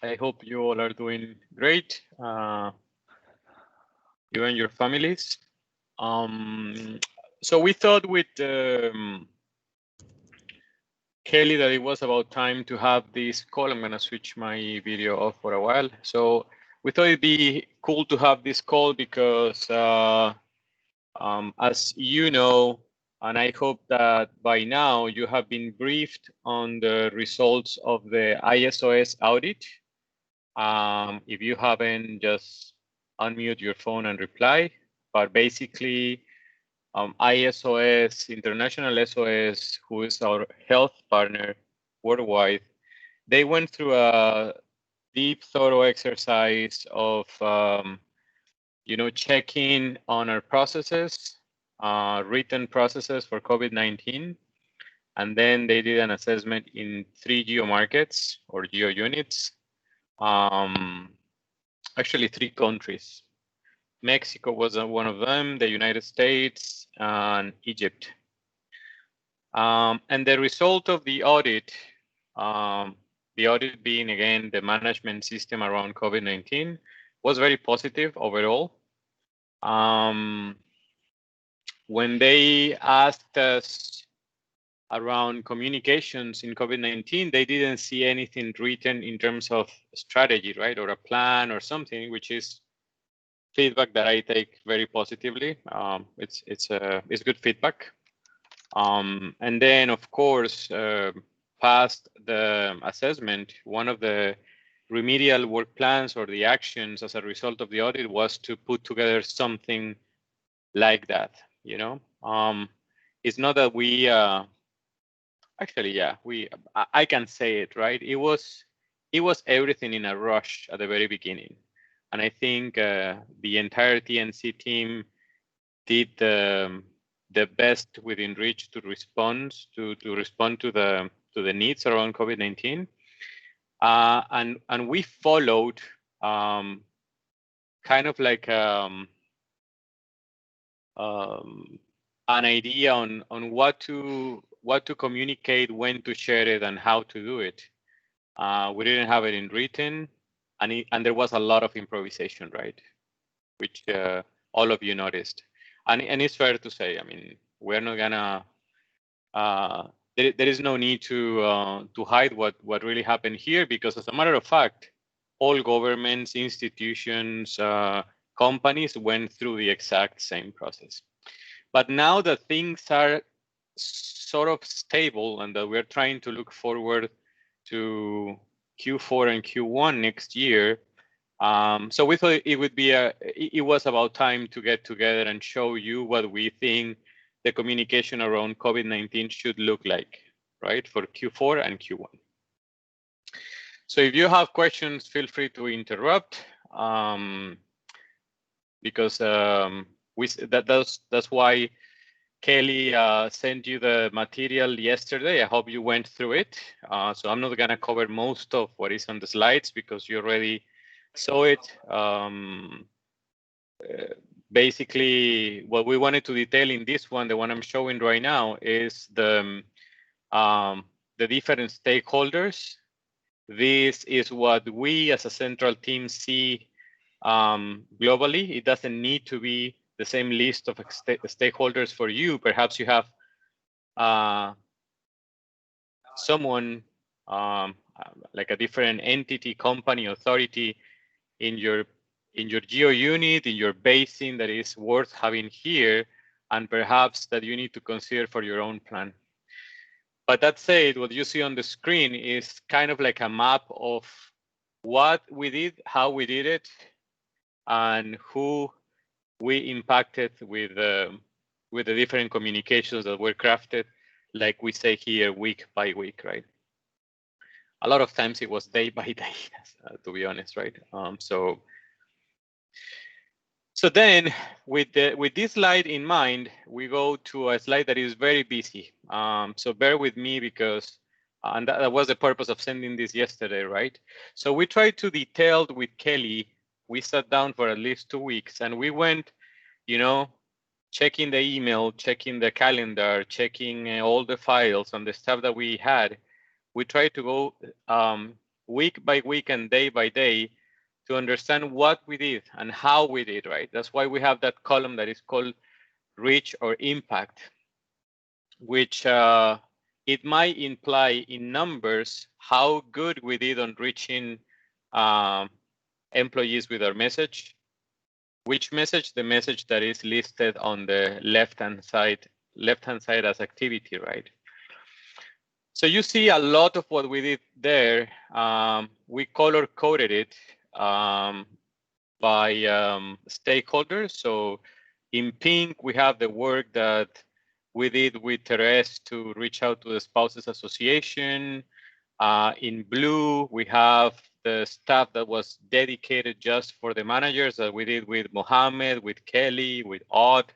I hope you all are doing great, you and your families. So we thought with Kelly that it was about time to have this call. I'm gonna switch my video off for a while. So we thought it'd be cool to have this call because as you know, and I hope that by now you have been briefed on the results of the ISOS audit. If you haven't, just unmute your phone and reply. But basically, ISOS, International SOS, who is our health partner worldwide, they went through a deep, thorough exercise of, checking on our processes, written processes for COVID-19. And then they did an assessment in 3 geo markets or geo units. Actually 3 countries. Mexico was one of them, the United States, and Egypt. And the result of the audit being, again, the management system around COVID-19, was very positive overall. When they asked us around communications in COVID-19, they didn't see anything written in terms of strategy, right, or a plan or something, which is feedback that I take very positively. It's good feedback. And then, of course, past the assessment, one of the remedial work plans or the actions as a result of the audit was to put together something like that. It's not that we actually, yeah, I can say it, right? It was everything in a rush at the very beginning. And I think the entire TNC team did the best within reach to respond to the needs around COVID-19. And we followed kind of like an idea on what to communicate, when to share it, and how to do it. We didn't have it in written, and there was a lot of improvisation, right? Which all of you noticed. And it's fair to say, I mean, we're not gonna. There is no need to hide what really happened here, because as a matter of fact, all governments, institutions, companies went through the exact same process. But now that things are sort of stable and that we're trying to look forward to Q4 and Q1 next year, so we thought it was about time to get together and show you what we think the communication around COVID-19 should look like, right, for Q4 and Q1. So if you have questions, feel free to interrupt, because that's why Kelly sent you the material yesterday. I hope you went through it. So I'm not gonna cover most of what is on the slides because you already saw it. Basically, what we wanted to detail in this one, the one I'm showing right now, is the different stakeholders. This is what we as a central team see globally. It doesn't need to be the same list of stakeholders for you. Perhaps you have someone like a different entity, company, authority in your geo unit, in your basin, that is worth having here, and perhaps that you need to consider for your own plan. But that said, what you see on the screen is kind of like a map of what we did, how we did it, and who we impacted with the different communications that were crafted, like we say here, week by week, right? A lot of times it was day by day, to be honest, right? So then, with this slide in mind, we go to a slide that is very busy. So bear with me, because, and that was the purpose of sending this yesterday, right? So we tried to detail with Kelly. We sat down for at least 2 weeks, and we went, checking the email, checking the calendar, checking all the files and the stuff that we had. We tried to go week by week and day by day to understand what we did and how we did, right? That's why we have that column that is called reach or impact, which it might imply in numbers how good we did on reaching employees with our message. Which message? The message that is listed on the left-hand side as activity, right? So you see a lot of what we did there. We color coded it by stakeholders. So in pink, we have the work that we did with Therese to reach out to the Spouses Association. In blue, we have the stuff that was dedicated just for the managers that we did with Mohammed, with Kelly, with Odd,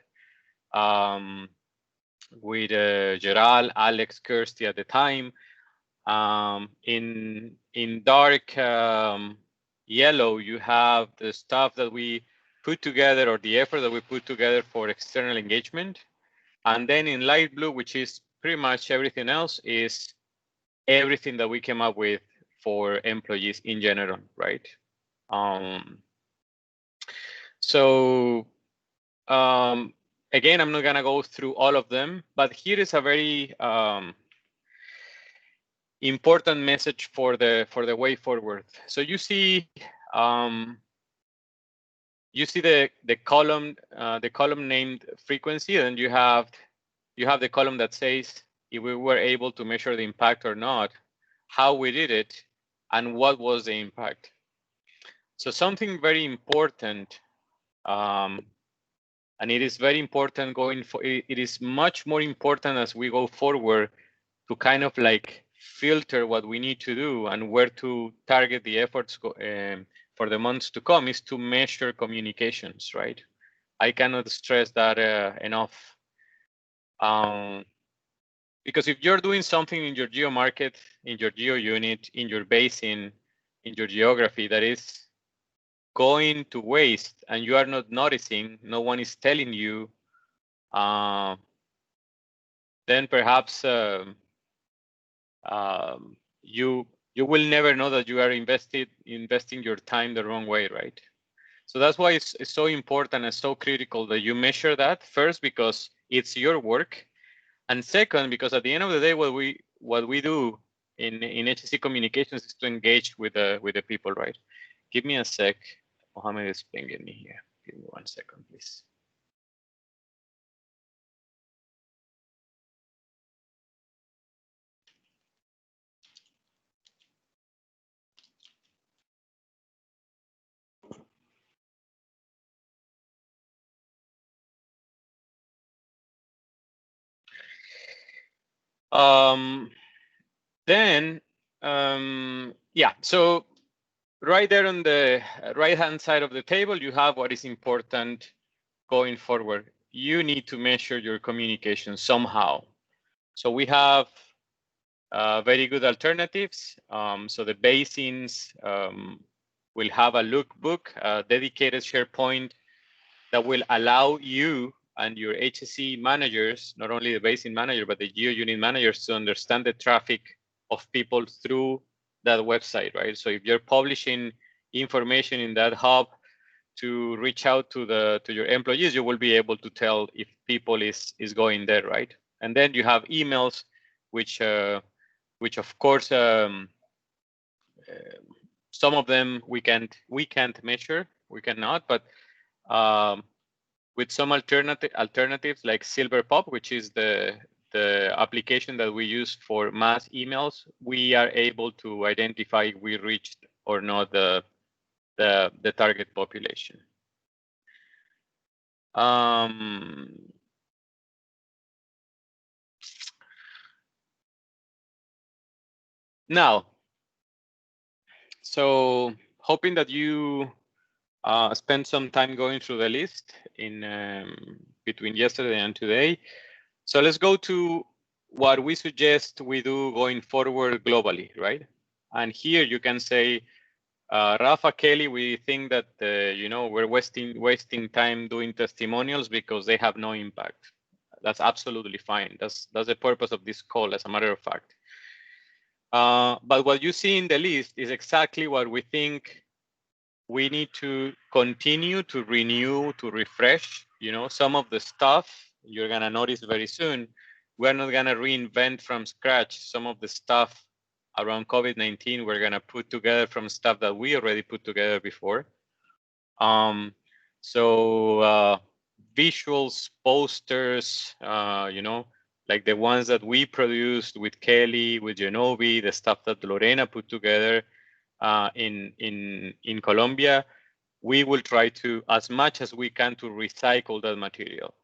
with Geral, Alex, Kirsty at the time. In dark yellow, you have the stuff that we put together or the effort that we put together for external engagement. And then in light blue, which is pretty much everything else, is everything that we came up with for employees in general, right? Again, I'm not gonna go through all of them, but here is a very important message for the way forward. So you see the column named frequency, and you have the column that says if we were able to measure the impact or not, how we did it, and what was the impact. So something very important, and it is very important going for it is much more important as we go forward to kind of like filter what we need to do and where to target the efforts for the months to come is to measure communications, right? I cannot stress that enough. Because if you're doing something in your geo market, in your geo unit, in your basin, in your geography that is going to waste and you are not noticing, no one is telling you, then perhaps you will never know that you are investing your time the wrong way, right? So that's why it's so important and so critical that you measure that first, because it's your work, and second, because at the end of the day, what we do in HSC communications is to engage with the people, right? Give me a sec. Mohammed is pinging me here. Give me 1 second, please. Yeah, so right there on the right-hand side of the table, you have what is important going forward. You need to measure your communication somehow. So we have very good alternatives. So the basins will have a lookbook, a dedicated SharePoint that will allow you and your HSC managers, not only the basin manager, but the geo unit managers, to understand the traffic of people through that website, right? So if you're publishing information in that hub to reach out to your employees, you will be able to tell if people is going there, right? And then you have emails, which of course some of them we can't measure, we cannot, but with some alternatives like Silver Pop, which is the application that we use for mass emails, we are able to identify if we reached or not the target population. Now, so hoping that you spend some time going through the list in between yesterday and today. So let's go to what we suggest we do going forward globally, right? And here you can say, Rafa, Kelly, we think that we're wasting time doing testimonials because they have no impact. That's absolutely fine. That's the purpose of this call, as a matter of fact. But what you see in the list is exactly what we think we need to continue to renew, to refresh. You know, some of the stuff you're gonna notice very soon. We're not gonna reinvent from scratch some of the stuff around COVID-19. We're gonna put together from stuff that we already put together before. So visuals, posters, you know, like the ones that we produced with Kelly, with Genovi, the stuff that Lorena put together in Colombia, we will try to, as much as we can, to recycle that material.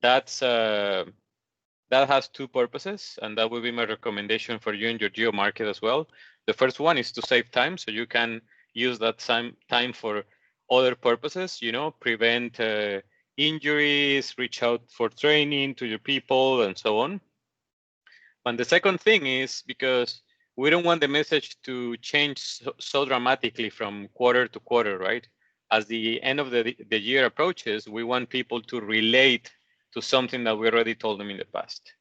That's that has two purposes, and that will be my recommendation for you in your geo market as well. The first one is to save time, so you can use that time for other purposes, you know, prevent injuries, reach out for training to your people, and so on. And the second thing is because we don't want the message to change so dramatically from quarter to quarter, right? As the end of the year approaches, we want people to relate to something that we already told them in the past.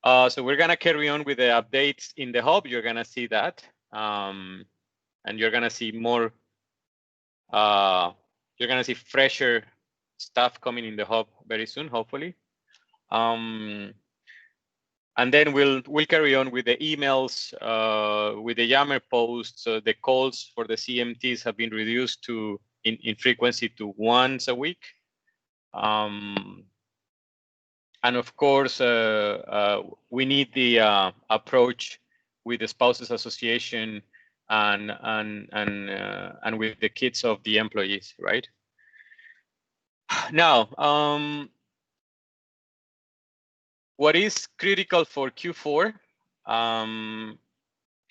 So we're gonna carry on with the updates in the hub. You're gonna see that, and you're gonna see more. You're gonna see fresher stuff coming in the hub very soon, hopefully. And then we'll carry on with the emails, with the Yammer posts. The calls for the CMTs have been reduced to in frequency to once a week. And of course, we need the approach with the Spouses Association and with the kids of the employees, right? Now, what is critical for Q4,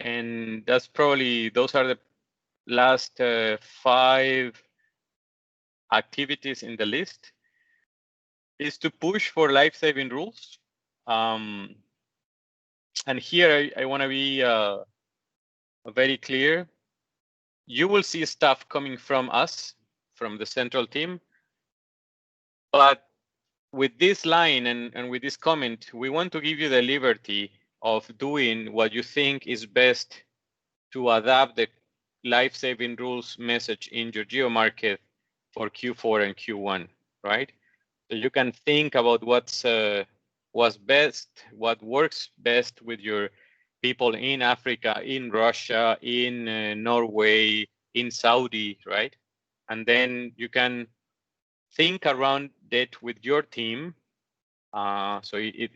and that's probably, those are the last 5 activities in the list, is to push for life-saving rules. And here I want to be very clear. You will see stuff coming from us, from the central team, but with this line and with this comment, we want to give you the liberty of doing what you think is best to adapt the life-saving rules message in your geo market for Q4 and Q1, right? So you can think about what's best, what works best with your people in Africa, in Russia, in Norway, in Saudi, right? And then you can think around it with your team. So you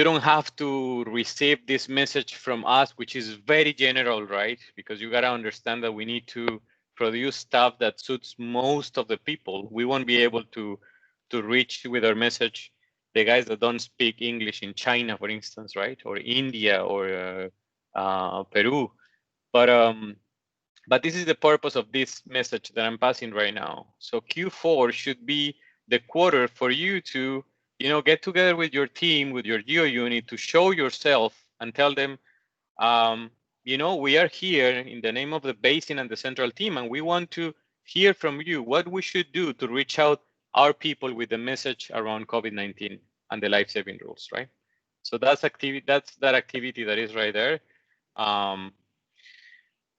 don't have to receive this message from us, which is very general, right? Because you gotta understand that we need to produce stuff that suits most of the people. We won't be able to reach with our message the guys that don't speak English in China, for instance, right? Or India or Peru. But this is the purpose of this message that I'm passing right now. So Q4 should be the quarter for you to, you know, get together with your team, with your geo unit, to show yourself and tell them, you know, we are here in the name of the basin and the central team, and we want to hear from you what we should do to reach out our people with the message around COVID-19 and the life-saving rules, right? So that's activity. That's that activity that is right there.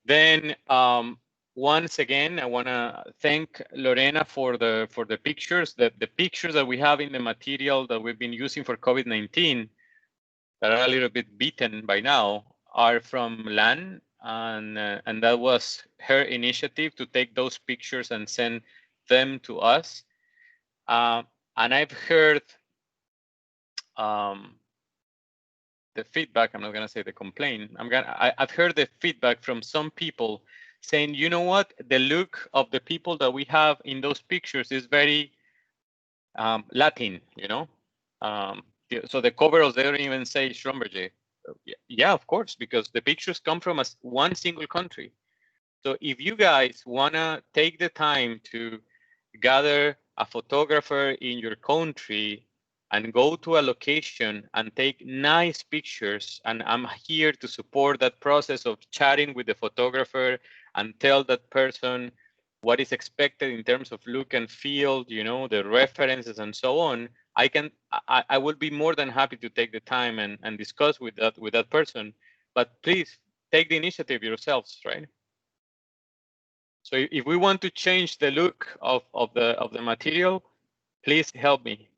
Then once again, I want to thank Lorena for the pictures. The pictures that we have in the material that we've been using for COVID-19 that are a little bit beaten by now are from LAN, and that was her initiative to take those pictures and send them to us. And I've heard the feedback. I'm not gonna say the complaint. I've heard the feedback from some people saying, you know what, the look of the people that we have in those pictures is very Latin, you know. So the covers, they don't even say Schlumberger. Yeah, of course, because the pictures come from one single country. So if you guys wanna take the time to gather a photographer in your country and go to a location and take nice pictures, and I'm here to support that process of chatting with the photographer and tell that person what is expected in terms of look and feel, you know, the references and so on, I will be more than happy to take the time and discuss with that person. But please take the initiative yourselves, right? So if we want to change the look of the material, please help me,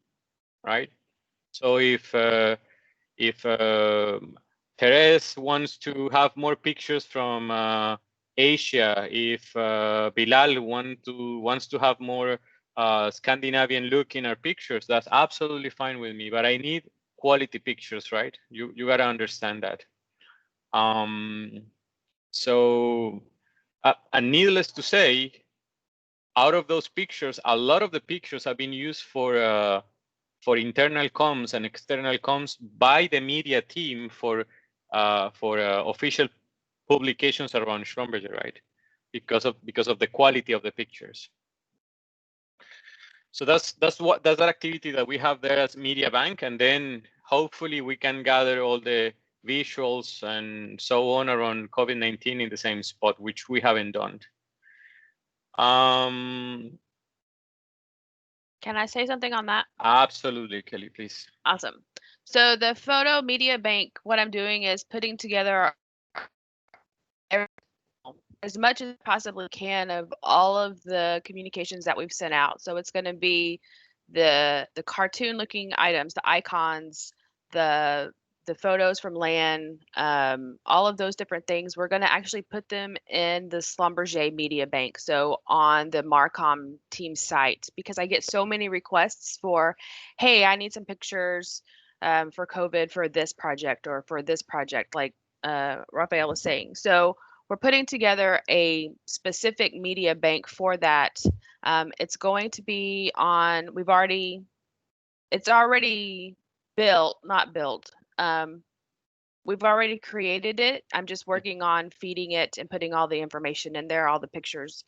right? So if Therese wants to have more pictures from Asia, if Bilal wants to have more Scandinavian look in our pictures, that's absolutely fine with me. But I need quality pictures, right? You gotta understand that. So, and needless to say, out of those pictures, a lot of the pictures have been used for internal comms and external comms by the media team for official publications around Schlumberger, right? Because of the quality of the pictures. So that's that activity that we have there as media bank, and then hopefully we can gather all the visuals and so on around COVID-19 in the same spot, which we haven't done. Can I say something on that? Absolutely, Kelly, please. Awesome. So the photo media bank, what I'm doing is putting together as much as I possibly can of all of the communications that we've sent out. So it's going to be the cartoon looking items, the icons, the photos from land, all of those different things. We're going to actually put them in the Schlumberger media bank. So on the Marcom team site, because I get so many requests for, hey, I need some pictures for COVID for this project or for this project, like Rafael was saying. So we're putting together a specific media bank for that. It's going to be on, it's already built, not built. We've already created it. I'm just working on feeding it and putting all the information in there, all the pictures.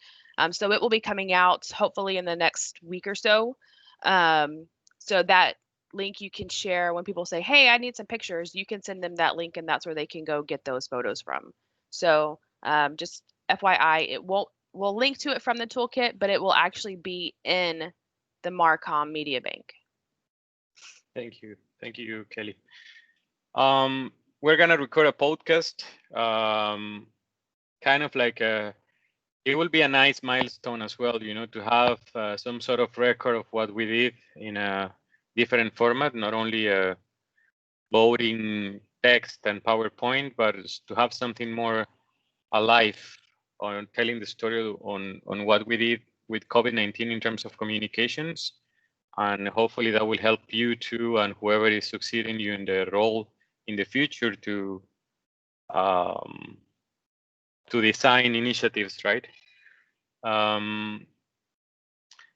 So it will be coming out hopefully in the next week or so. So that link you can share when people say, hey, I need some pictures, you can send them that link and that's where they can go get those photos from. So just FYI, we'll link to it from the toolkit, but it will actually be in the Marcom media bank. Thank you, Kelly. We're gonna record a podcast, kind of like it will be a nice milestone as well, to have some sort of record of what we did in a different format, not only voting text and PowerPoint, but to have something more alive on telling the story on what we did with COVID-19 in terms of communications. And hopefully that will help you too, and whoever is succeeding you in the role in the future to design initiatives, right? And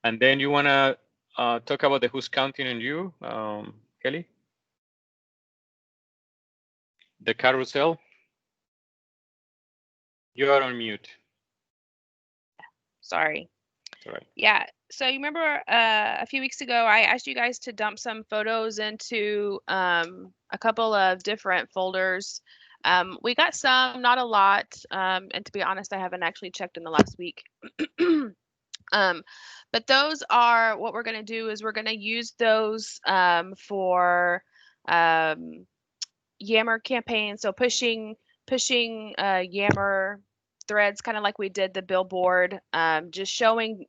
then you want to talk about the who's counting on you, Kelly? The carousel? You are on mute. Sorry. That's all right. Yeah. So you remember a few weeks ago, I asked you guys to dump some photos into a couple of different folders. We got some, not a lot. And to be honest, I haven't actually checked in the last week. But those are what we're going to do is we're going to use those for Yammer campaign. So pushing Yammer threads, kind of like we did the billboard, just showing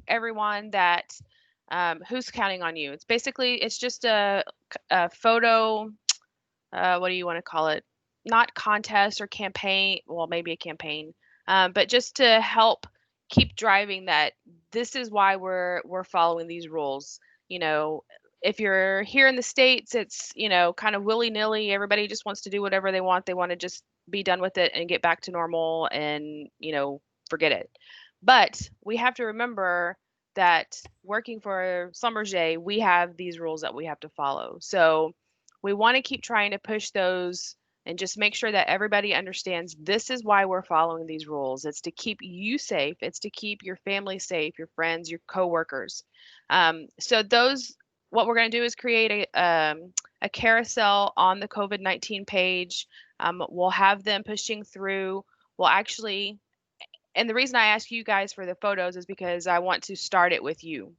everyone that who's counting on you. It's just a photo. What do you want to call it? Not contest or campaign. Well, maybe a campaign, but just to help keep driving that. This is why we're following these rules. You know, if you're here in the States, it's, kind of willy-nilly. Everybody just wants to do whatever they want. They want to just be done with it and get back to normal and, forget it. But we have to remember that working for Schlumberger, we have these rules that we have to follow. So we want to keep trying to push those and just make sure that everybody understands this is why we're following these rules. It's to keep you safe. It's to keep your family safe, your friends, your coworkers. So what we're going to do is create a carousel on the COVID-19 page. We'll have them pushing through. We'll actually, and the reason I ask you guys for the photos is because I want to start it with you.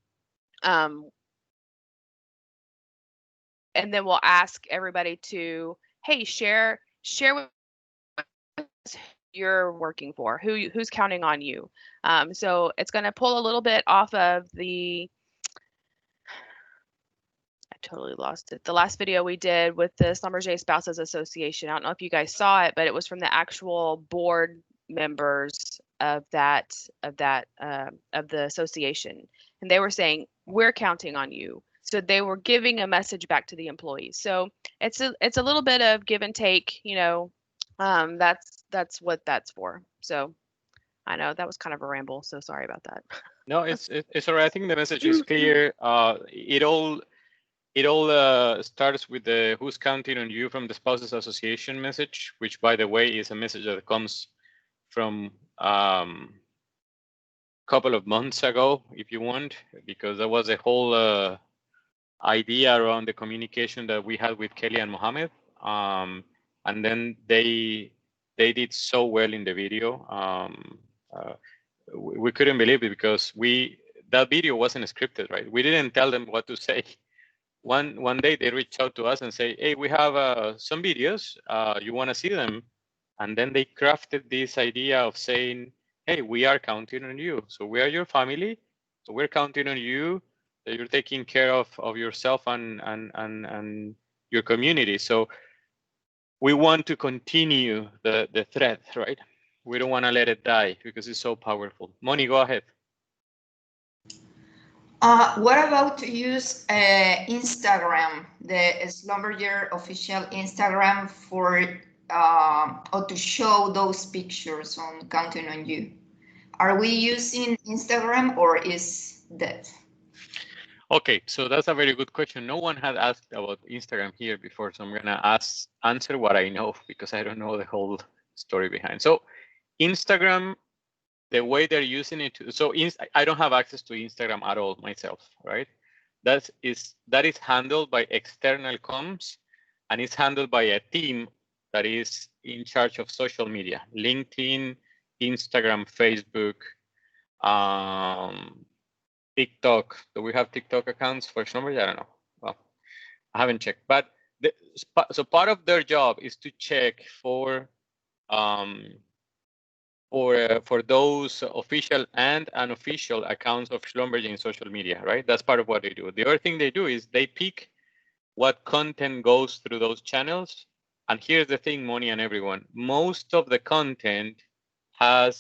and then we'll ask everybody to, hey, share with us who you're working for, who's counting on you. So it's going to pull a little bit off of the, I totally lost it. The last video we did with the Schlumberger Spouses Association. I don't know if you guys saw it, but it was from the actual board members of the association, and they were saying, we're counting on you. So they were giving a message back to the employees. So it's a little bit of give and take, you know. That's what that's for. So I know that was kind of a ramble, so sorry about that. No, it's all right. I think the message is clear. It all starts with the who's counting on you from the Spouses Association message, which, by the way, is a message that comes from couple of months ago, if you want, because there was a whole idea around the communication that we had with Kelly and Mohammed, and then they did so well in the video. We couldn't believe it because that video wasn't scripted, right? We didn't tell them what to say. One day they reached out to us and say, hey, we have some videos, you want to see them? And then they crafted this idea of saying, hey, we are counting on you. So we are your family. So we're counting on you, that you're taking care of yourself and your community. So we want to continue the thread, right? We don't want to let it die because it's so powerful. Moni, go ahead. What about to use Instagram, the Schlumberger official Instagram for or to show those pictures on counting on you? Are we using Instagram or is that? Okay, so that's a very good question. No one had asked about Instagram here before, so I'm gonna answer what I know because I don't know the whole story behind. So Instagram, the way they're using it, so I don't have access to Instagram at all myself, right? That is handled by external comms, and it's handled by a team that is in charge of social media, LinkedIn, Instagram, Facebook, TikTok. Do we have TikTok accounts for Schlumberger? I don't know. Well, I haven't checked. But so part of their job is to check for those official and unofficial accounts of Schlumberger in social media, right? That's part of what they do. The other thing they do is they pick what content goes through those channels. And here's the thing, Moni and everyone, most of the content has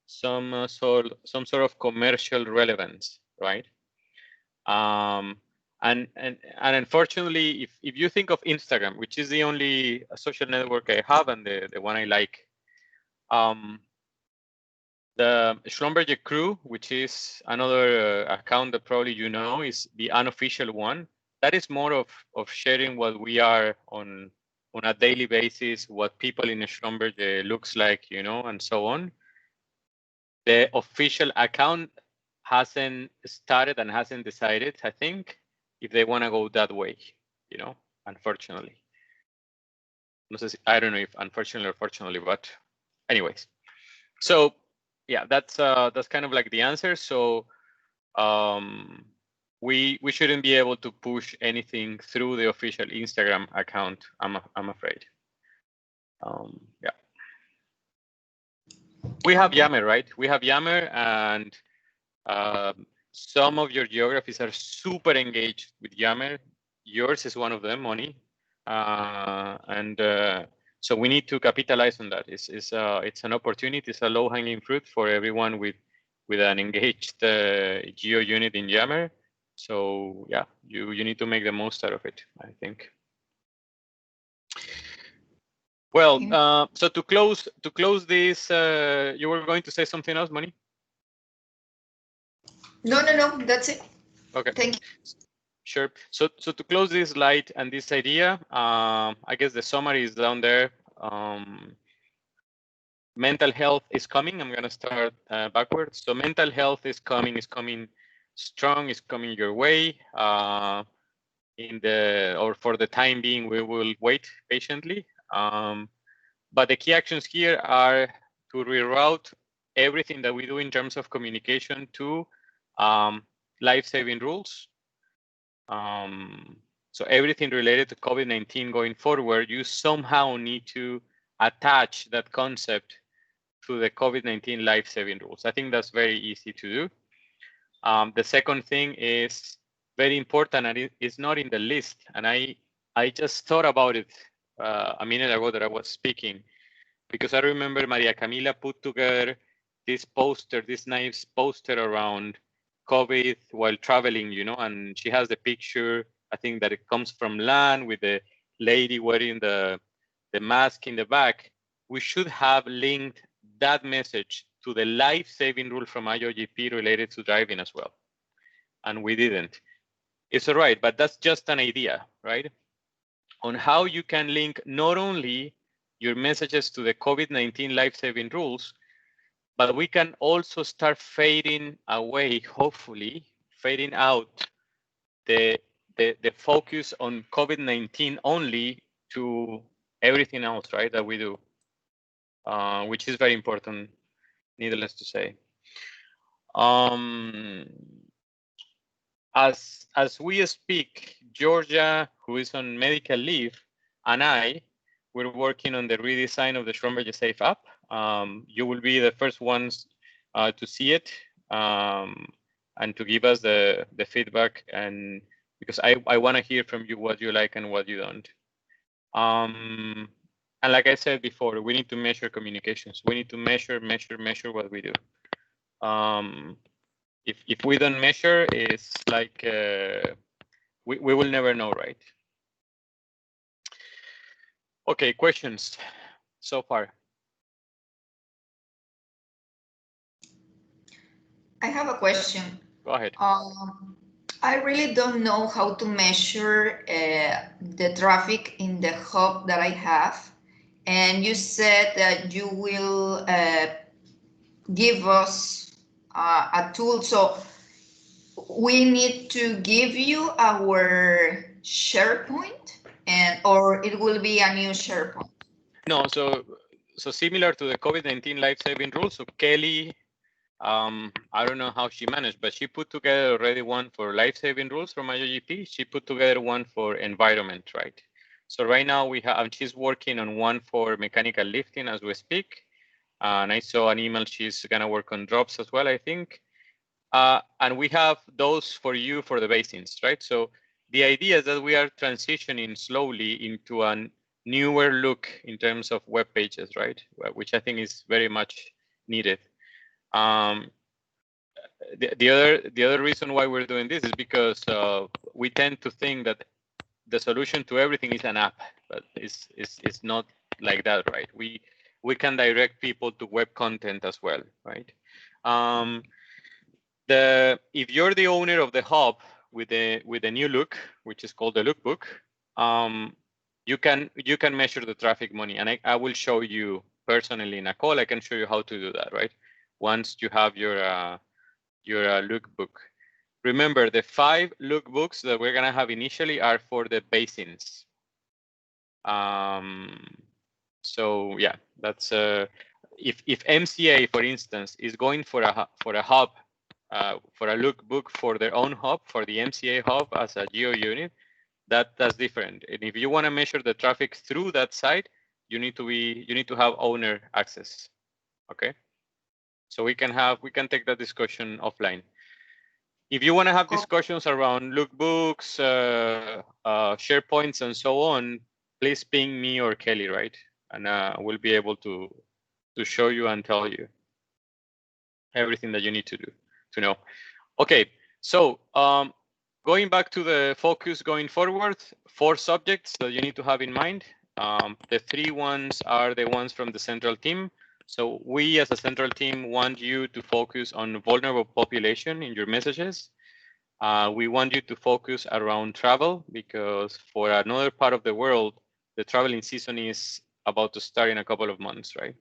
some sort of commercial relevance, right? And unfortunately, if you think of Instagram, which is the only social network I have and the one I like, the Schlumberger crew, which is another account that probably you know, is the unofficial one. That is more of sharing what we are on a daily basis, what people in Schlumberger looks like, you know, and so on. The official account hasn't started and hasn't decided, I think, if they want to go that way, you know, unfortunately. I don't know if unfortunately or fortunately, but anyways. So yeah, that's kind of like the answer. So we shouldn't be able to push anything through the official Instagram account, I'm afraid. Yeah. We have Yammer, right? We have Yammer, and some of your geographies are super engaged with Yammer. Yours is one of them, Moni. So we need to capitalize on that. It's an opportunity. It's a low-hanging fruit for everyone with an engaged geo unit in Yammer. So yeah, you need to make the most out of it, I think. Well, so to close this, you were going to say something else, Moni? No, that's it. Okay. Thank you. Sure. So to close this slide and this idea, I guess the summary is down there. Mental health is coming. I'm going to start backwards. So mental health is coming strong, is coming your way. For the time being, we will wait patiently. But the key actions here are to reroute everything that we do in terms of communication to life-saving rules. So everything related to COVID-19 going forward, you somehow need to attach that concept to the COVID-19 life-saving rules. I think that's very easy to do. The second thing is very important, and it's not in the list. And I just thought about it a minute ago that I was speaking, because I remember Maria Camila put together this poster, this nice poster around COVID while traveling, you know, and she has the picture, I think that it comes from land with the lady wearing the mask in the back. We should have linked that message to the life-saving rule from IOGP related to driving as well. And we didn't. It's all right, but that's just an idea, right? On how you can link not only your messages to the COVID-19 life-saving rules, but we can also start fading away, hopefully, fading out the focus on COVID-19 only to everything else, right, that we do, which is very important, needless to say. As we speak, Georgia, who is on medical leave, and we're working on the redesign of the Schlumberger Safe app. You will be the first ones to see it and to give us the feedback, and because I want to hear from you what you like and what you don't. And like I said before, we need to measure communications. We need to measure what we do. If we don't measure, it's like we will never know, right? Okay, questions so far? I have a question. Go ahead. I really don't know how to measure the traffic in the hub that I have. And you said that you will give us a tool. So we need to give you our SharePoint, or it will be a new SharePoint? No, so similar to the COVID-19 life-saving rules. So Kelly, I don't know how she managed, but she put together already one for life-saving rules from IOGP. She put together one for environment, right? So right now we have, she's working on one for mechanical lifting as we speak. And I saw an email, she's gonna work on drops as well, I think. And we have those for you for the basins, right? So the idea is that we are transitioning slowly into a newer look in terms of web pages, right? Which I think is very much needed. The other reason why we're doing this is because we tend to think that the solution to everything is an app, but it's not like that, right? We can direct people to web content as well, right? If you're the owner of the hub with the new look, which is called the lookbook, you can measure the traffic money, and I will show you personally in a call. I can show you how to do that, right? Once you have your lookbook. Remember, the 5 lookbooks that we're gonna have initially are for the basins. So yeah, that's if MCA, for instance, is going for a hub, for a lookbook for their own hub, for the MCA hub as a geo unit, that's different. And if you want to measure the traffic through that site, you need to have owner access. Okay. So we can take that discussion offline. If you want to have discussions around lookbooks, SharePoints, and so on, please ping me or Kelly, right? And we'll be able to show you and tell you everything that you need to know. Okay, so going back to the focus going forward, 4 subjects that you need to have in mind. The 3 ones are the ones from the central team. So we as a central team want you to focus on vulnerable population in your messages. We want you to focus around travel, because for another part of the world, the traveling season is about to start in a couple of months, right?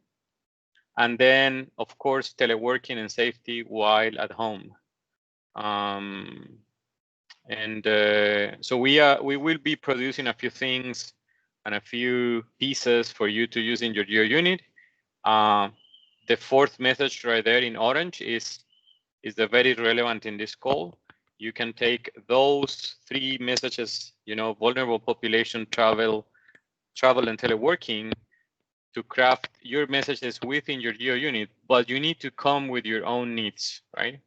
And then, of course, teleworking and safety while at home. So we will be producing a few things and a few pieces for you to use in your geo unit. The 4th message right there in orange is the very relevant in this call. you can take those 3 messages, vulnerable population, travel, and teleworking, to craft your messages within your geo unit, but you need to come with your own needs, right?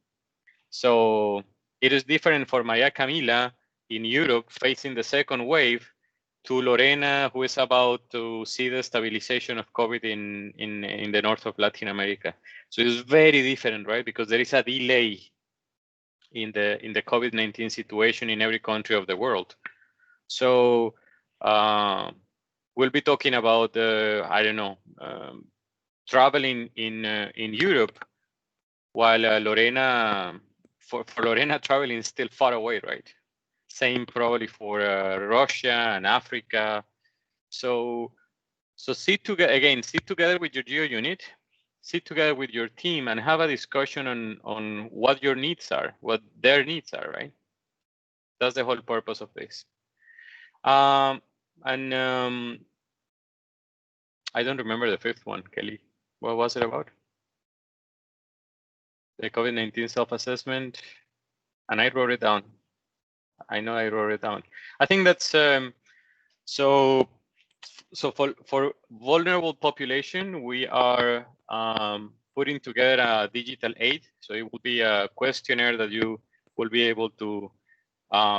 So it is different for Maria Camila in Europe facing the second wave to Lorena, who is about to see the stabilization of COVID in the north of Latin America. So it's very different, right? Because there is a delay in the COVID-19 situation in every country of the world. So we'll be talking about traveling in Europe, while Lorena, for Lorena, traveling is still far away, right? Same probably for Russia and Africa. So sit together with your geo unit, sit together with your team, and have a discussion on what your needs are, what their needs are, right? That's the whole purpose of this. I don't remember the 5th one, Kelly. What was it about? The COVID-19 self-assessment, and I wrote it down. I know I wrote it down. I think that's so for vulnerable population, we are putting together a digital aid. So it will be a questionnaire that you will be able to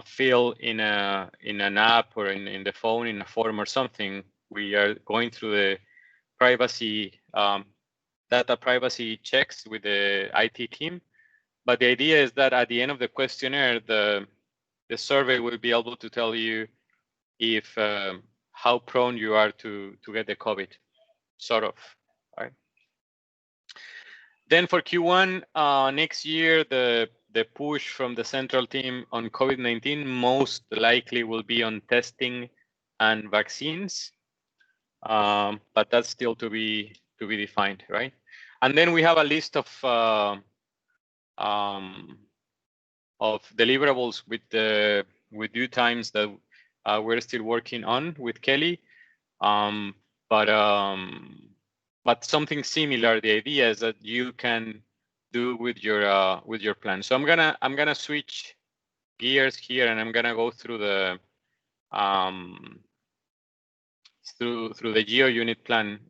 fill in an app or in the phone, in a form or something. We are going through the privacy data privacy checks with the IT team. But the idea is that at the end of the questionnaire, the survey will be able to tell you if how prone you are to get the COVID, sort of, right? Then for Q1 next year, the push from the central team on COVID-19 most likely will be on testing and vaccines, but that's still to be defined, right? And then we have a list of deliverables with due times that we're still working on with Kelly, but something similar. The idea is that you can do with your plan. So I'm gonna switch gears here, and I'm gonna go through the through the geo unit plan.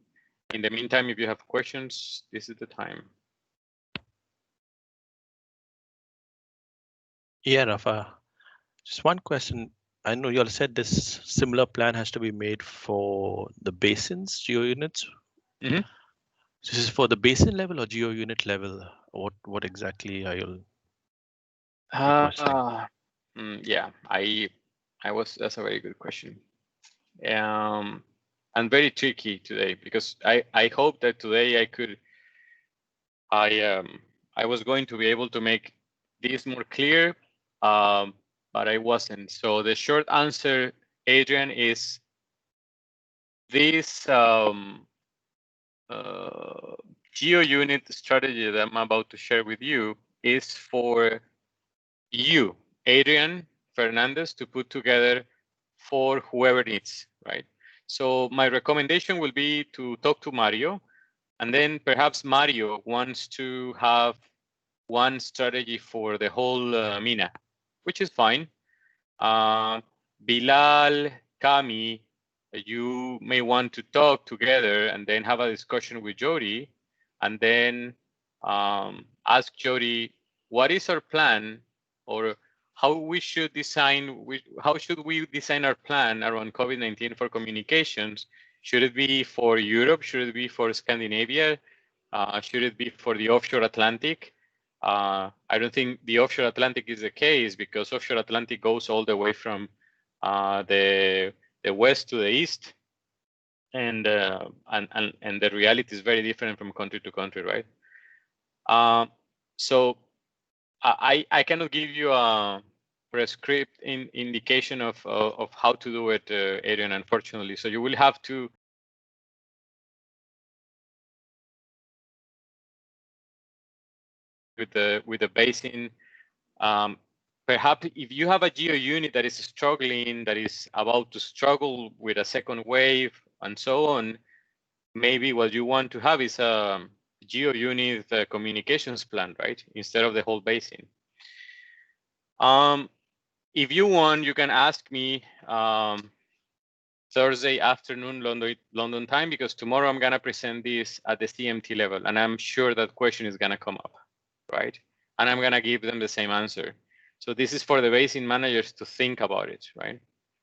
In the meantime, if you have questions, this is the time. Yeah, Rafa, just one question. I know you all said this similar plan has to be made for the basins, geo units. Mm-hmm. So this is for the basin level or geo unit level? What exactly are you requesting? Yeah, that's a very good question. And very tricky today, because I hope that today I was going to be able to make this more clear, but I wasn't. So the short answer, Adrian, is this geo unit strategy that I'm about to share with you is for you, Adrian Fernandez, to put together for whoever needs, right? So my recommendation will be to talk to Mario, and then perhaps Mario wants to have one strategy for the whole MENA, which is fine. Bilal, Kami, you may want to talk together and then have a discussion with Jody, and then ask Jody, what is our plan, or how should we design our plan around COVID-19 for communications? Should it be for Europe? Should it be for Scandinavia? Should it be for the offshore Atlantic? I don't think the offshore Atlantic is the case, because offshore Atlantic goes all the way from the west to the east, and the reality is very different from country to country, right? So I cannot give you a prescript indication of how to do it, Adrian, unfortunately. So you will have to with the basin. Perhaps if you have a geo unit that is struggling, that is about to struggle with a second wave and so on, maybe what you want to have is a geo unit communications plan, right? Instead of the whole basin. If you want, you can ask me Thursday afternoon London time, because tomorrow I'm gonna present this at the CMT level, and I'm sure that question is gonna come up, right? And I'm gonna give them the same answer. So this is for the basin managers to think about it, right?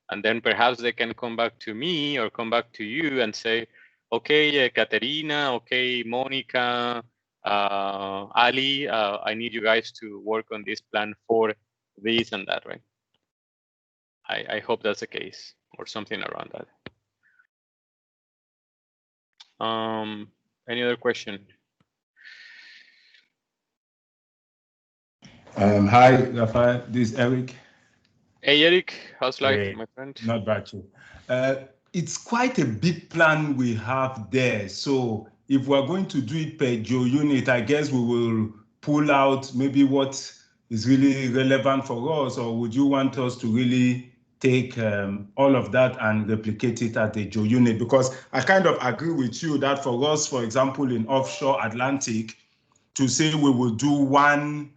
And then perhaps they can come back to me or come back to you and say, okay, Katerina, okay, Monica, Ali, I need you guys to work on this plan for this and that, right? I hope that's the case, or something around that. Any other question? Hi, Rafael. This is Eric. Hey, Eric, how's life, Hey, my friend? not bad, too. It's quite a big plan we have there. So if we're going to do it per geo unit, I guess we will pull out maybe what is really relevant for us, or would you want us to really take all of that and replicate it at the geo unit? Because I kind of agree with you that for us, for example, in offshore Atlantic, to say we will do one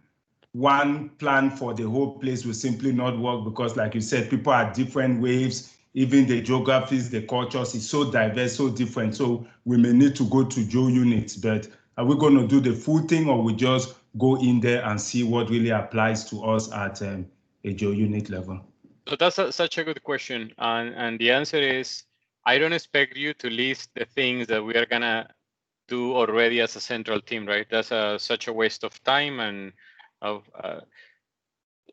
plan for the whole place will simply not work, because like you said, people are different waves, even the geographies, the cultures is so diverse, so different. So we may need to go to geo units, but are we going to do the full thing, or we just go in there and see what really applies to us at a geo unit level? So that's such a good question. And the answer is, I don't expect you to list the things that we are gonna do already as a central team, right? That's such a waste of time, and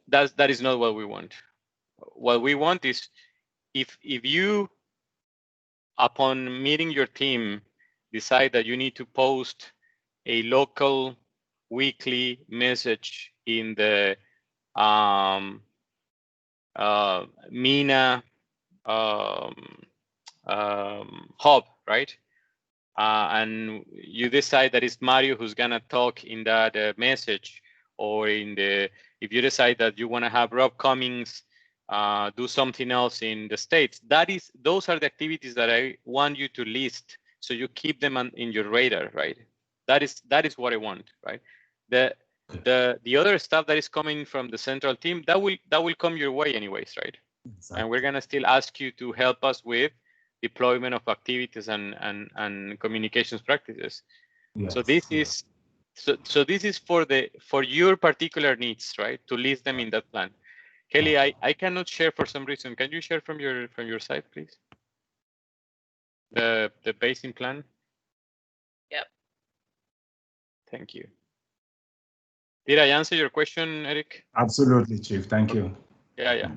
that is not what we want. What we want is, if you, upon meeting your team, decide that you need to post a local weekly message in the MENA hub, right? And you decide that it's Mario who's gonna talk in that message, or in the, if you decide that you want to have Rob Cummings do something else in the States, those are the activities that I want you to list, so you keep them in your radar, right? That is what I want, right? The other stuff that is coming from the central team, that will come your way anyways, right? Exactly. And we're gonna still ask you to help us with deployment of activities and communications practices. Yes, so this is this is for your particular needs, right? To list them in that plan. Kelly, I cannot share for some reason. Can you share from your side, please? The basin plan. Yep. Thank you. Did I answer your question, Eric? Absolutely, Chief. Thank you. Yeah.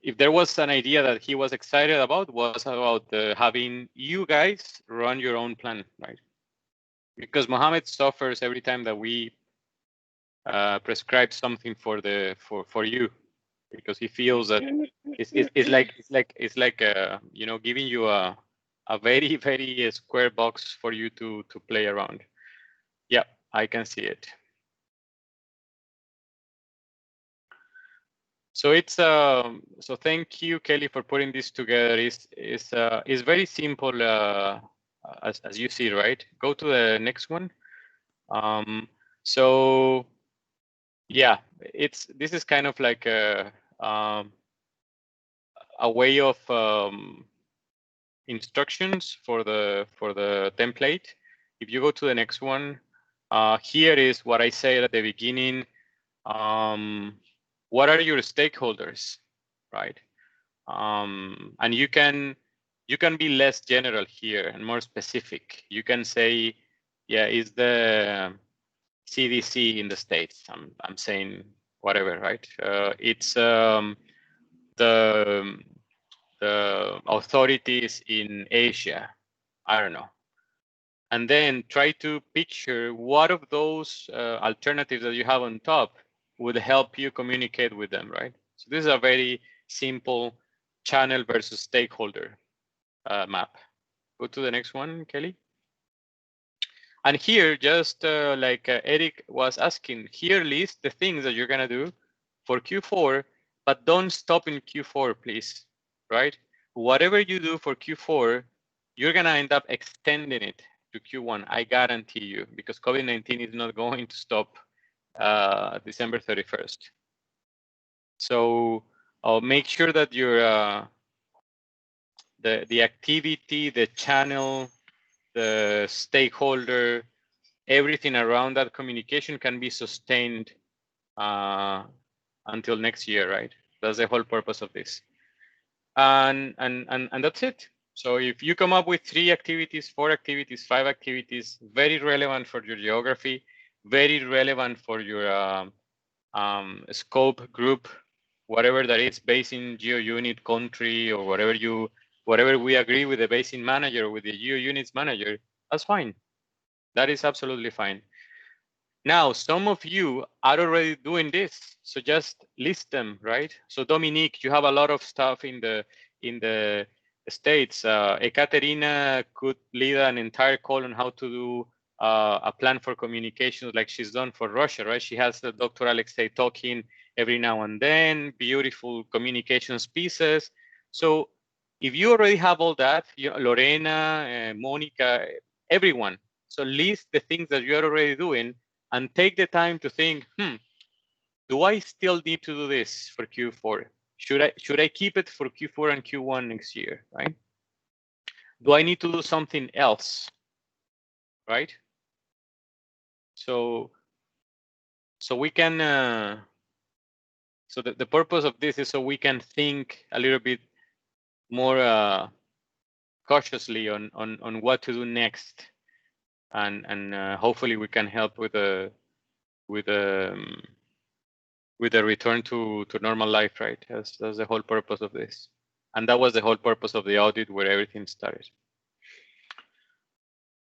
If there was an idea that he was excited about, was about having you guys run your own plan, right? Because Mohammed suffers every time that we prescribe something for you, because he feels that it's like you know, giving you a very square box for you to play around. Yeah, I can see it. So it's so thank you, Kelly, for putting this together. It's very simple as you see, right? Go to the next one. So yeah, this is kind of like a way of instructions for the template. If you go to the next one, here is what I said at the beginning. What are your stakeholders, right? And you can be less general here and more specific. You can say, yeah, is the CDC in the States? I'm saying whatever, right? It's the authorities in Asia. I don't know. And then try to picture what of those alternatives that you have on top would help you communicate with them, right? So this is a very simple channel versus stakeholder map. Go to the next one, Kelly. And here, just like Eric was asking, here list the things that you're gonna do for Q4, but don't stop in Q4, please, right? Whatever you do for Q4, you're gonna end up extending it to Q1. I guarantee you, because COVID-19 is not going to stop December 31st. So make sure that your the activity, the channel, the stakeholder, everything around that communication can be sustained until next year, right? That's the whole purpose of this. And that's it. So if you come up with 3 activities, 4 activities, 5 activities, very relevant for your geography, very relevant for your scope group, whatever that is, basin, geo unit, country, or whatever we agree with the basin manager, with the geo units manager, that's fine. That is absolutely fine. Now, some of you are already doing this, so just list them, right? So Dominique, you have a lot of stuff in the States. Ekaterina could lead an entire call on how to do a plan for communications like she's done for Russia, right? She has Dr. Alexei talking every now and then, beautiful communications pieces. So if you already have all that, Lorena, Monica, everyone, so list the things that you're already doing and take the time to think, do I still need to do this for Q4? Should I keep it for Q4 and Q1 next year, right? Do I need to do something else, right? So we can, so the purpose of this is so we can think a little bit more cautiously on what to do next, and hopefully we can help with the return to normal life, right? That's the whole purpose of this. And that was the whole purpose of the audit where everything started.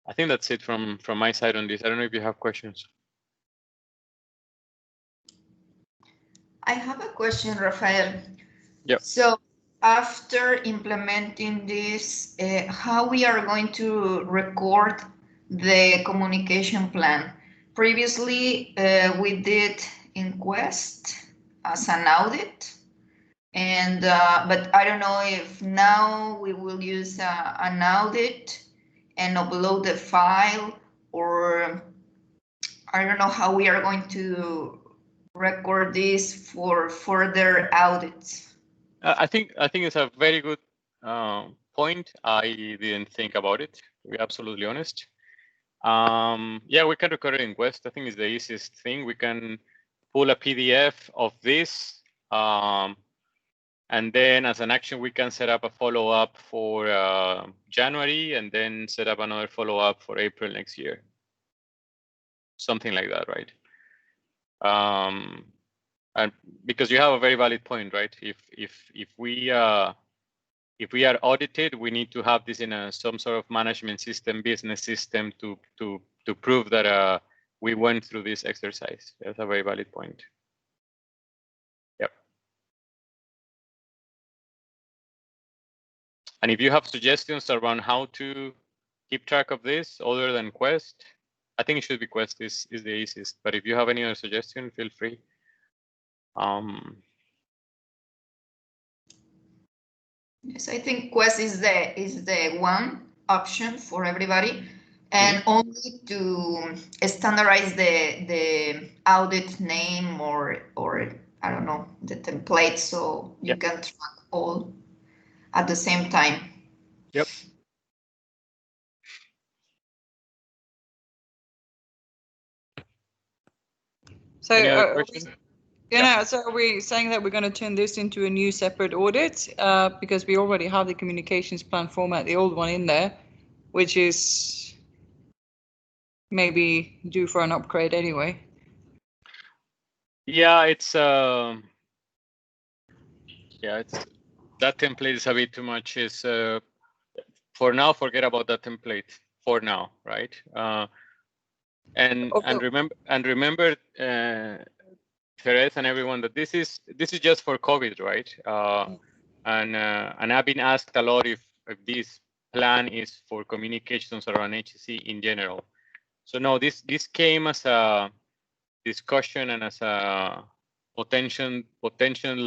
I think that's it from my side on this. I don't know if you have questions. I have a question, Rafael. Yep. So after implementing this, how we are going to record the communication plan? Previously, we did in Quest as an audit, and but I don't know if now we will use an audit and upload the file, or I don't know how we are going to record this for further audits. I think it's a very good point. I didn't think about it, to be absolutely honest. Yeah, we can record it in Quest. I think it's the easiest thing. We can pull a PDF of this, and then as an action, we can set up a follow-up for January, and then set up another follow-up for April next year. Something like that, right? And because you have a very valid point, right? If we are audited, we need to have this in some sort of management system, business system to prove that we went through this exercise. That's a very valid point. Yep. And if you have suggestions around how to keep track of this other than Quest, I think it should be Quest is the easiest. But if you have any other suggestion, feel free. Yes, I think Quest is the one option for everybody, and only to standardize the audit name or I don't know, the template, so you can track all at the same time. Yep. So any other question? So are we saying that we're going to turn this into a new separate audit because we already have the communications plan format, the old one in there, which is maybe due for an upgrade anyway? Yeah, it's that template is a bit too much. Is for now, forget about that template for now, right? And remember, Therese and everyone, that this is just for COVID, right? And I've been asked a lot if this plan is for communications around HSE in general. So no, this came as a discussion and as a potential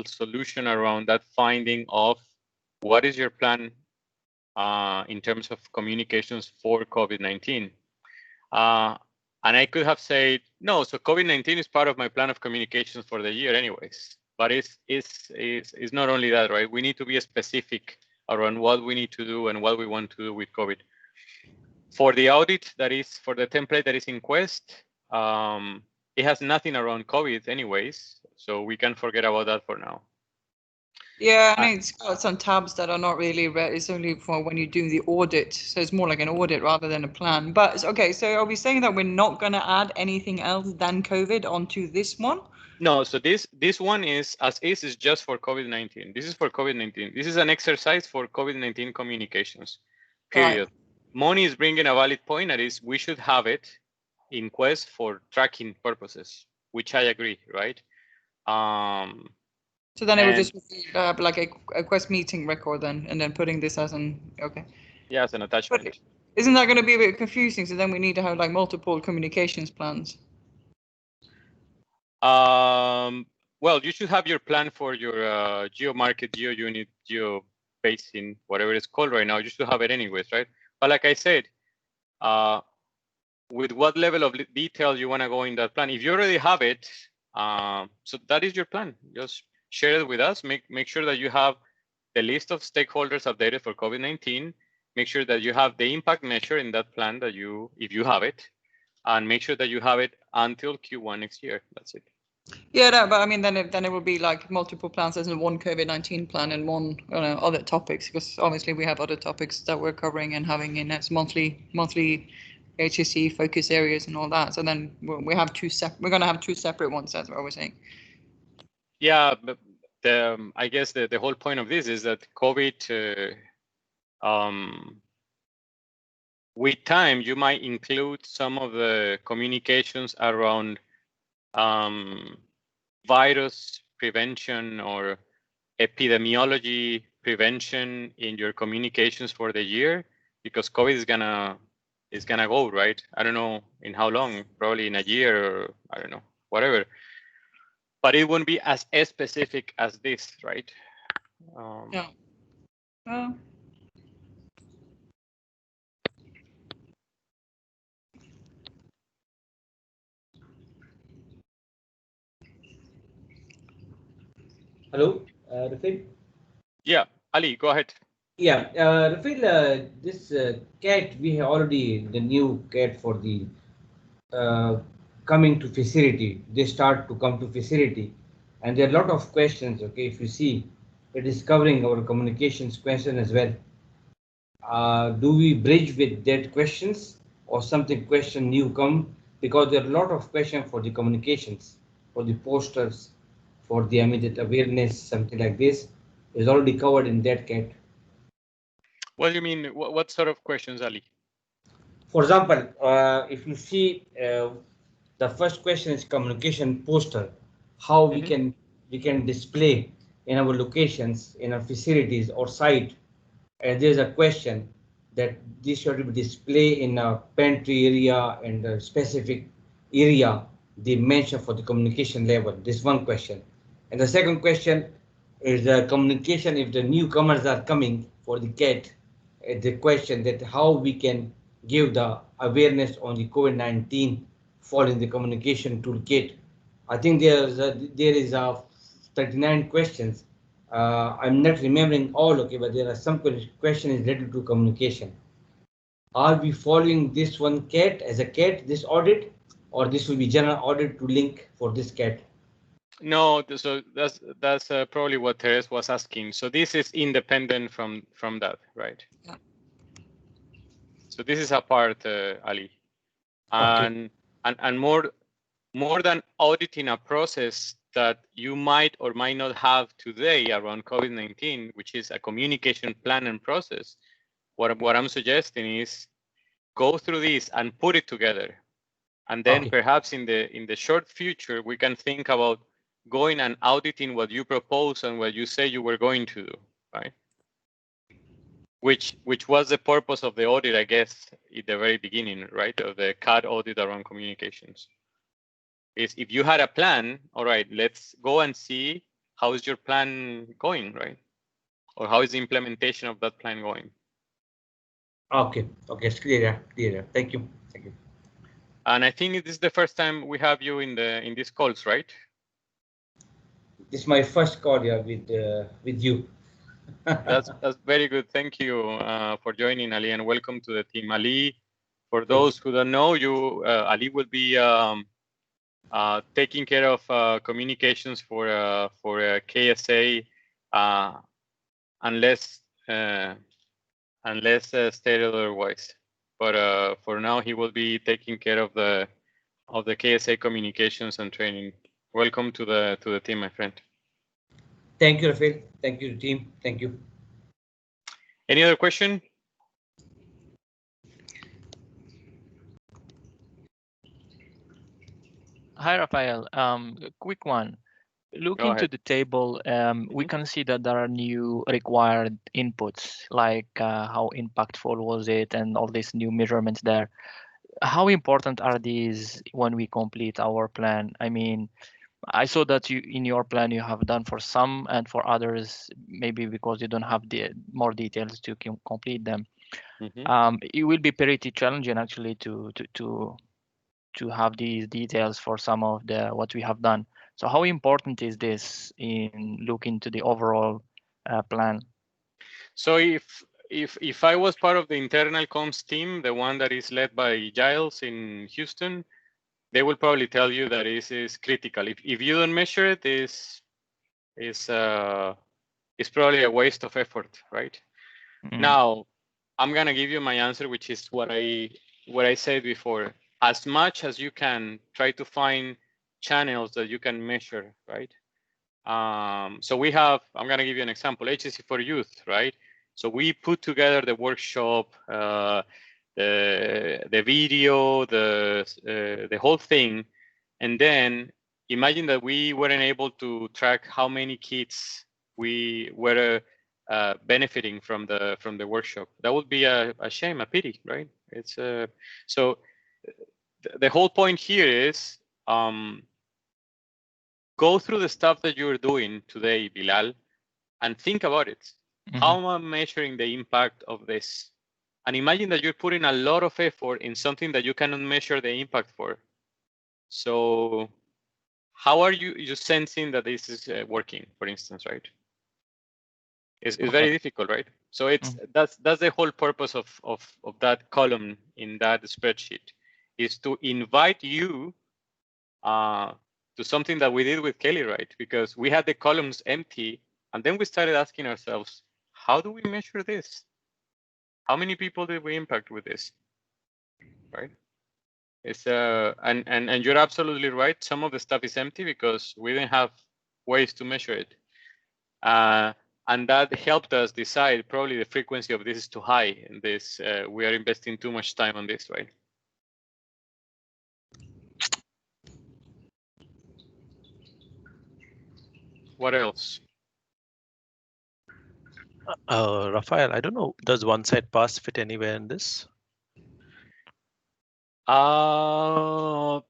solution around that finding of what is your plan in terms of communications for COVID-19? And I could have said, no, so COVID-19 is part of my plan of communications for the year anyways. But it's not only that, right? We need to be specific around what we need to do and what we want to do with COVID. For the audit, that is for the template that is in Quest, it has nothing around COVID anyways, so we can forget about that for now. Yeah, I mean, it's got some tabs that are not really, it's only for when you do the audit. So it's more like an audit rather than a plan. But okay, so are we saying that we're not going to add anything else than COVID onto this one? No, so this one is just for COVID-19. This is for COVID-19. This is an exercise for COVID-19 communications, period. Right. Moni is bringing a valid point, that is, we should have it in Quest for tracking purposes, which I agree, right? So then it would just be like a Quest meeting record then, and then putting this as an, okay. Yeah, as an attachment. But isn't that going to be a bit confusing? So then we need to have like multiple communications plans. Well, you should have your plan for your geo market, geo unit, geo basin, whatever it's called right now. You should have it anyways, right? But like I said, with what level of detail you want to go in that plan? If you already have it, so that is your plan. Just share it with us. Make sure that you have the list of stakeholders updated for COVID-19. Make sure that you have the impact measure in that plan that if you have it, and make sure that you have it until Q1 next year. That's it. Yeah, no, but I mean, then it will be like multiple plans as in one COVID-19 plan and one other topics, because obviously we have other topics that we're covering and having in its monthly HSE focus areas and all that. So then we have we're going to have two separate ones. That's what we're saying. Yeah, but I guess the whole point of this is that COVID, with time, you might include some of the communications around virus prevention or epidemiology prevention in your communications for the year, because COVID is gonna go, right? I don't know in how long, probably in a year, or I don't know, whatever. But it won't be as specific as this, right? Yeah. Hello, Rafil? Yeah, Ali, go ahead. Yeah, Rafil, this CAT, we have already the new CAT for the coming to facility. They start to come to facility, and there are a lot of questions. Okay, if you see, it is covering our communications question as well. Do we bridge with that questions or something question new come? Because there are a lot of questions for the communications, for the posters, for the immediate awareness, something like this is already covered in that CAT. What do you mean? What sort of questions, Ali? For example, if you see the first question is communication poster, how we can display in our locations, in our facilities or site. And there's a question that this should be displayed in a pantry area and a specific area they mention for the communication level. This one question. And the second question is the communication if the newcomers are coming for the CAT. The question that how we can give the awareness on the COVID-19 following the communication toolkit. I think there is 39 questions. I'm not remembering all, okay, but there are some questions related to communication. Are we following this one CAT as a CAT, this audit, or this will be general audit to link for this CAT? No, so that's probably what Therese was asking. So this is independent from that, right? Yeah. So this is a part, Ali, and more than auditing a process that you might or might not have today around COVID-19, which is a communication plan and process. What I'm suggesting is go through this and put it together, and then perhaps in the short future we can think about going and auditing what you propose and what you say you were going to do, right? Which was the purpose of the audit, I guess, at the very beginning, right, of the CAT audit around communications. Is if you had a plan, all right, let's go and see how is your plan going, right? or how is the implementation of that plan going? Okay, okay, it's clear, clear. Thank you, thank you. And I think this is the first time we have you in these calls, right? This is my first call here with you. That's very good. Thank you for joining, Ali, and welcome to the team. Ali, for those who don't know you, Ali will be taking care of communications for KSA, unless stated otherwise. But for now, he will be taking care of the KSA communications and training. Welcome to the team, my friend. Thank you, Rafael. Thank you, team. Thank you. Any other question? Hi, Rafael. A quick one. Looking to the table, we can see that there are new required inputs, like how impactful was it and all these new measurements there. How important are these when we complete our plan? I mean, I saw that in your plan you have done for some, and for others, maybe because you don't have the more details to complete them. It will be pretty challenging actually to have these details for some of what we have done. So how important is this in looking to the overall plan? So if I was part of the internal comms team, the one that is led by Giles in Houston, they will probably tell you that this is critical. If you don't measure it, this is probably a waste of effort, right? Now, I'm gonna give you my answer, which is what I said before. As much as you can, try to find channels that you can measure, right? So we have, I'm gonna give you an example, HSC for Youth, right? So we put together the workshop, the video, the whole thing, and then imagine that we weren't able to track how many kids we were benefiting from the workshop. That would be a shame, a pity, right? It's so the whole point here is go through the stuff that you're doing today, Bilal, and think about it. How am I measuring the impact of this? And imagine that you're putting a lot of effort in something that you cannot measure the impact for. So how are you sensing that this is working, for instance, right? It's very difficult, right? So that's the whole purpose of that column in that spreadsheet, is to invite you to something that we did with Kelly, right? Because we had the columns empty, and then we started asking ourselves, how do we measure this? How many people did we impact with this, right? It's and you're absolutely right. Some of the stuff is empty because we didn't have ways to measure it, and that helped us decide probably the frequency of this is too high. And this we are investing too much time on this, right? What else? Rafael, I don't know. Does one side pass fit anywhere in this? Yeah,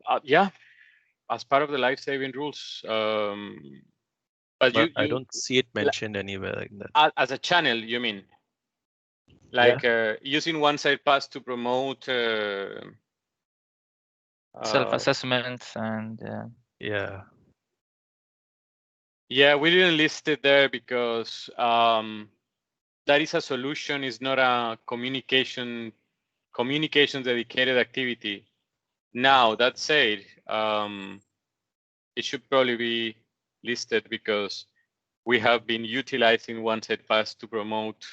as part of the life-saving rules. But I don't see it mentioned anywhere like that. As a channel, you mean? Like using one side pass to promote self-assessments and yeah, we didn't list it there because that is a solution. It's not a communication dedicated activity. Now that said, it should probably be listed because we have been utilizing one side pass to promote.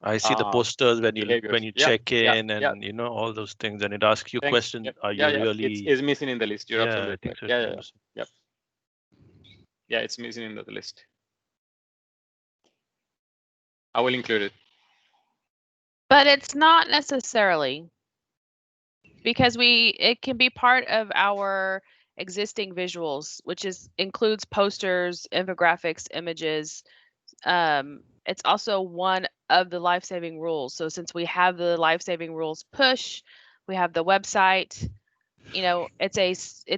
I see the posters when you check in and you know all those things, and it asks you questions. Are you really? It's missing in the list. You're absolutely right. Yeah, it's missing in the list. I will include it. But it's not necessarily, because it can be part of our existing visuals, which includes posters, infographics, images. It's also one of the life-saving rules. So since we have the life-saving rules push, we have the website, you know, it's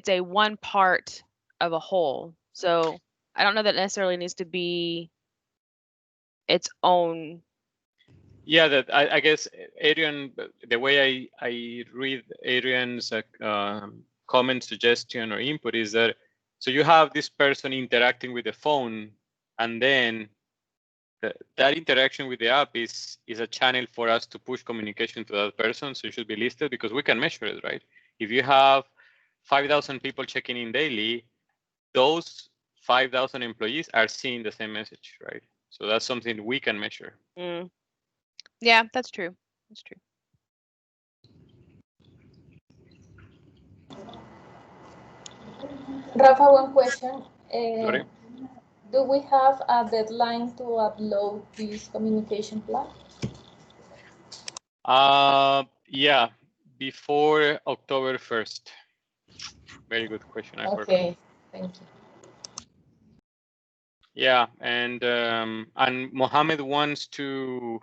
a one part of a whole. So I don't know that necessarily needs to be its own. Yeah, that I guess Adrian, the way I read Adrian's comment, suggestion, or input is that so you have this person interacting with the phone, and then that interaction with the app is a channel for us to push communication to that person. So it should be listed because we can measure it, right? If you have 5,000 people checking in daily, those 5,000 employees are seeing the same message, right? So that's something we can measure. Mm. Yeah, that's true. That's true. Rafa, one question. Sorry? Do we have a deadline to upload this communication plan? Yeah, before October 1st. Very good question. I forgot. Okay, thank you. Yeah, and Mohammed wants to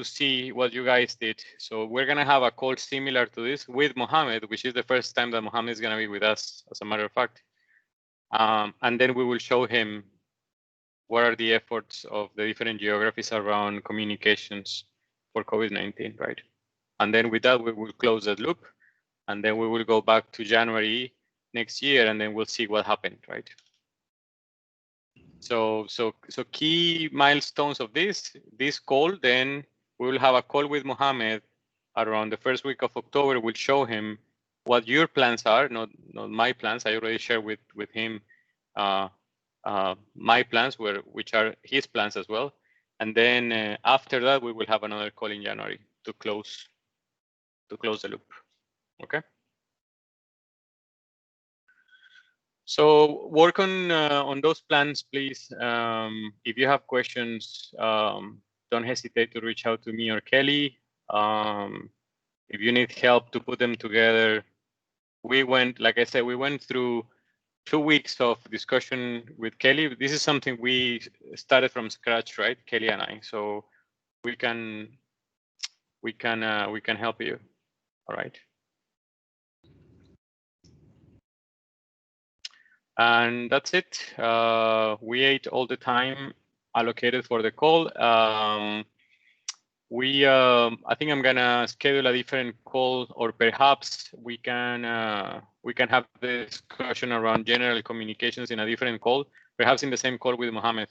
see what you guys did. So we're gonna have a call similar to this with Mohammed, which is the first time that Mohammed is gonna be with us, as a matter of fact. And then we will show him what are the efforts of the different geographies around communications for COVID-19, right? And then with that, we will close that loop, and then we will go back to January next year, and then we'll see what happened, right? So key milestones of this call, then we will have a call with Mohammed around the first week of October. We'll show him what your plans are, not my plans. I already shared with him my plans, which are his plans as well. And then after that, we will have another call in January to close the loop. Okay. So work on those plans, please. If you have questions, don't hesitate to reach out to me or Kelly. If you need help to put them together, like I said, we went through 2 weeks of discussion with Kelly. This is something we started from scratch, right, Kelly and I? So we can help you. All right. And that's it. We ate all the time allocated for the call. I think I'm gonna schedule a different call, or perhaps we can have the discussion around general communications in a different call, perhaps in the same call with Mohammed,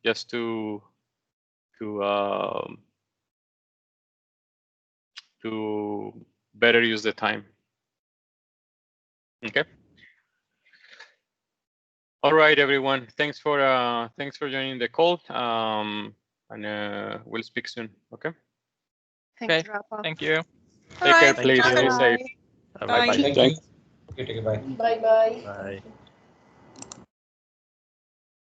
just to better use the time. Okay. All right, everyone. Thanks for joining the call. And we'll speak soon. Okay. Thanks, Rafa. Thank you. Take care, Thank please. you. Stay safe. Bye bye. Thank you. Okay, bye. Bye-bye. Bye.